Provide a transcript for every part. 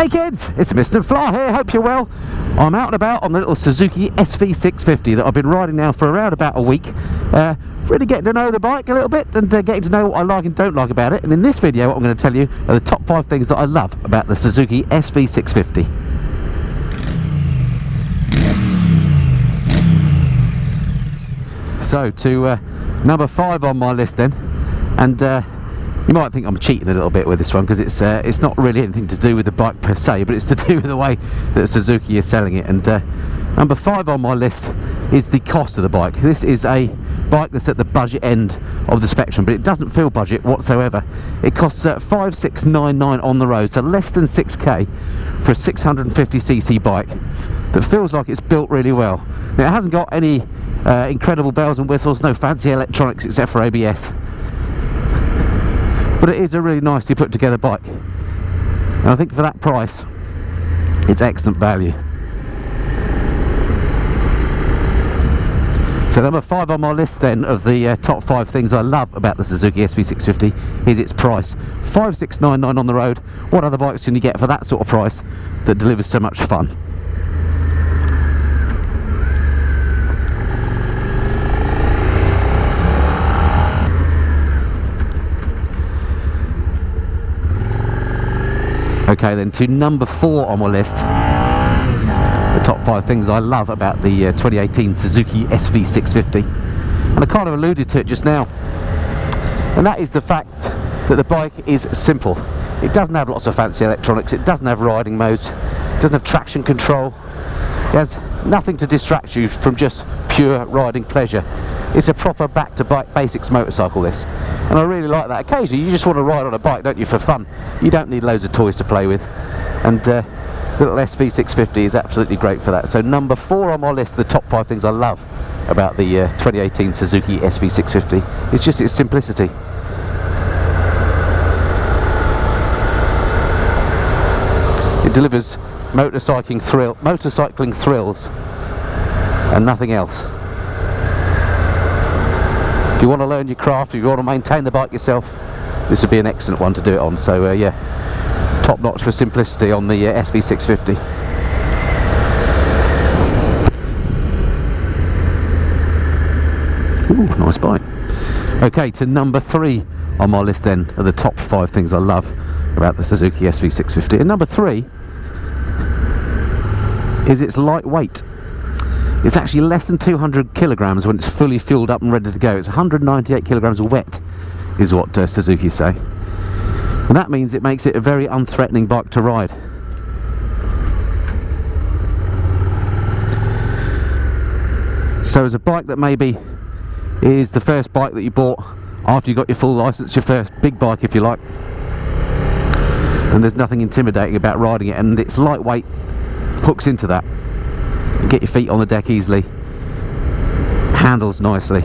Hey kids, it's Mr. Fly here, hope you're well. I'm out and about on the little Suzuki SV650 that I've been riding now for around about a week. Really getting to know the bike a little bit and getting to know what I like and don't like about it. And in this video what I'm going to tell you are the top 5 things that I love about the Suzuki SV650. So to number 5 on my list then, and you might think I'm cheating a little bit with this one because it's not really anything to do with the bike per se, but it's to do with the way that Suzuki is selling it. And number 5 on my list is the cost of the bike. This is a bike that's at the budget end of the spectrum, but it doesn't feel budget whatsoever. It costs 5,699 on the road, so less than 6k for a 650cc bike that feels like it's built really well. Now, it hasn't got any incredible bells and whistles, no fancy electronics except for ABS. But it is a really nicely put together bike, and I think for that price it's excellent value. So number 5 on my list then of the top 5 things I love about the Suzuki SV650 is its price. 5,699 on the road. What other bikes can you get for that sort of price that delivers so much fun? Okay, then to number 4 on my list, the top 5 things I love about the 2018 Suzuki SV650, and I kind of alluded to it just now, and that is the fact that the bike is simple. It doesn't have lots of fancy electronics, it doesn't have riding modes, it doesn't have traction control, it has nothing to distract you from just pure riding pleasure. It's a proper back-to-bike basics motorcycle, this, and I really like that. Occasionally you just want to ride on a bike, don't you, for fun. You don't need loads of toys to play with, and the little SV650 is absolutely great for that. So number 4 on my list, the top 5 things I love about the 2018 Suzuki SV650 is just its simplicity. It delivers motorcycling thrills and nothing else. If you want to learn your craft, if you want to maintain the bike yourself, this would be an excellent one to do it on. So yeah, top notch for simplicity on the SV650. Ooh, nice bike. Okay, to number 3 on my list then are the top 5 things I love about the Suzuki SV650. And number 3 is its lightweight. It's actually less than 200 kilograms when it's fully fueled up and ready to go. It's 198 kilograms wet is what Suzuki say, and that means it makes it a very unthreatening bike to ride. So as a bike that maybe is the first bike that you bought after you got your full license, your first big bike if you like, and there's nothing intimidating about riding it, and it's lightweight hooks into that. You get your feet on the deck easily, handles nicely,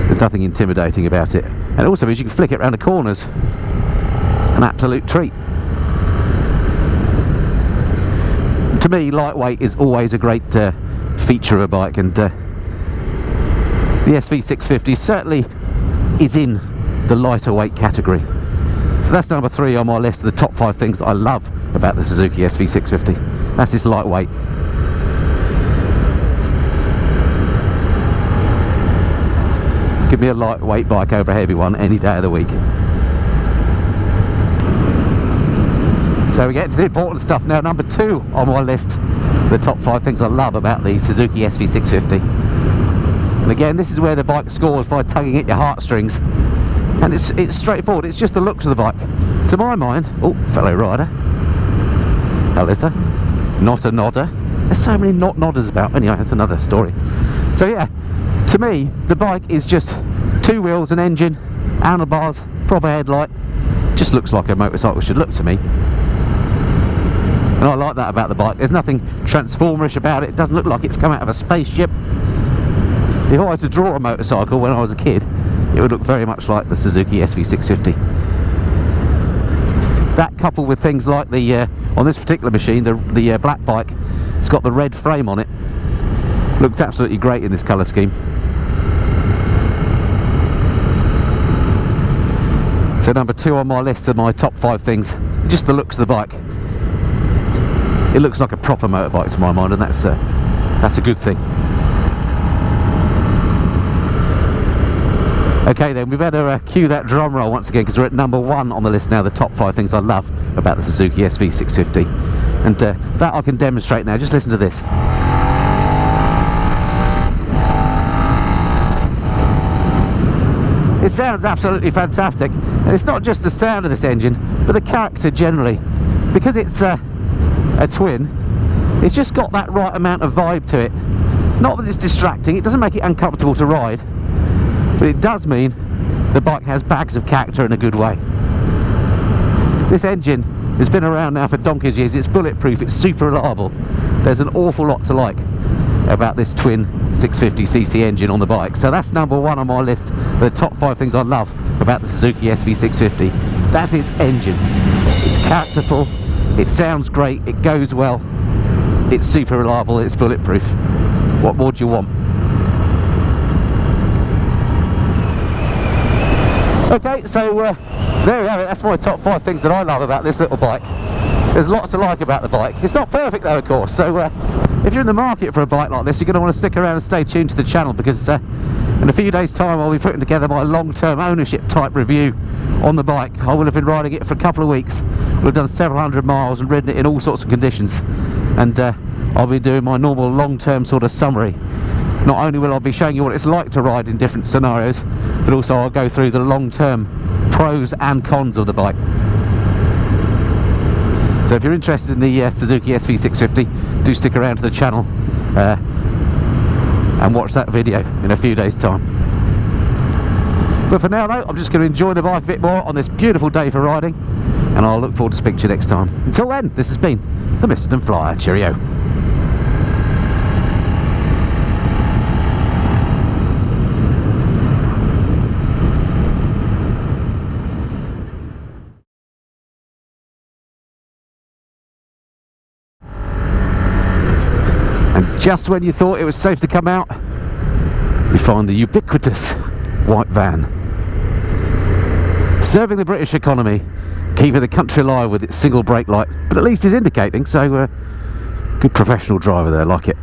there's nothing intimidating about it, and it also means you can flick it around the corners. An absolute treat. To me, lightweight is always a great feature of a bike, and the SV650 certainly is in the lighter weight category. So that's number 3 on my list of the top 5 things that I love about the Suzuki SV650. That's its lightweight. Give me a lightweight bike over a heavy one any day of the week. So we get to the important stuff now. Number 2 on my list, the top 5 things I love about the Suzuki SV650. And again, this is where the bike scores by tugging at your heartstrings. And it's straightforward, it's just the looks of the bike. To my mind, oh, fellow rider. Hello, sir. Not a nodder. There's so many not nodders about. Anyway, that's another story. So yeah, to me, the bike is just 2 wheels, an engine, handlebars, proper headlight. Just looks like a motorcycle should look to me. And I like that about the bike. There's nothing transformerish about it. It doesn't look like it's come out of a spaceship. If I were to draw a motorcycle when I was a kid, it would look very much like the Suzuki SV650. That coupled with things like the on this particular machine, the black bike, it's got the red frame on it. Looks absolutely great in this colour scheme. So number 2 on my list of my top 5 things, just the looks of the bike. It looks like a proper motorbike to my mind, and that's a good thing. Okay then, we better cue that drum roll once again, because we're at number 1 on the list now, the top 5 things I love about the Suzuki SV650. And that I can demonstrate now. Just listen to this. It sounds absolutely fantastic, and it's not just the sound of this engine, but the character generally. Because it's a twin, it's just got that right amount of vibe to it. Not that it's distracting, it doesn't make it uncomfortable to ride, but it does mean the bike has bags of character in a good way. This engine has been around now for donkey's years, it's bulletproof, it's super reliable. There's an awful lot to like about this twin 650cc engine on the bike. So that's number 1 on my list of the top 5 things I love about the Suzuki SV650. That's its engine. It's characterful, it sounds great, it goes well, it's super reliable, it's bulletproof. What more do you want? Okay, so there we have it. That's my top 5 things that I love about this little bike. There's lots to like about the bike. It's not perfect though, of course, so if you're in the market for a bike like this, you're going to want to stick around and stay tuned to the channel, because in a few days time I'll be putting together my long-term ownership type review on the bike. I will have been riding it for a couple of weeks. We'll have done several hundred miles and ridden it in all sorts of conditions, and I'll be doing my normal long-term sort of summary. Not only will I be showing you what it's like to ride in different scenarios, but also I'll go through the long-term pros and cons of the bike. So if you're interested in the Suzuki SV650, do stick around to the channel and watch that video in a few days time. But for now though, I'm just going to enjoy the bike a bit more on this beautiful day for riding, and I'll look forward to speaking to you next time. Until then, this has been the Mr. Flyer. Cheerio. And just when you thought it was safe to come out, you find the ubiquitous white van. Serving the British economy, keeping the country alive with its single brake light, but at least it's indicating, so good professional driver there, like it.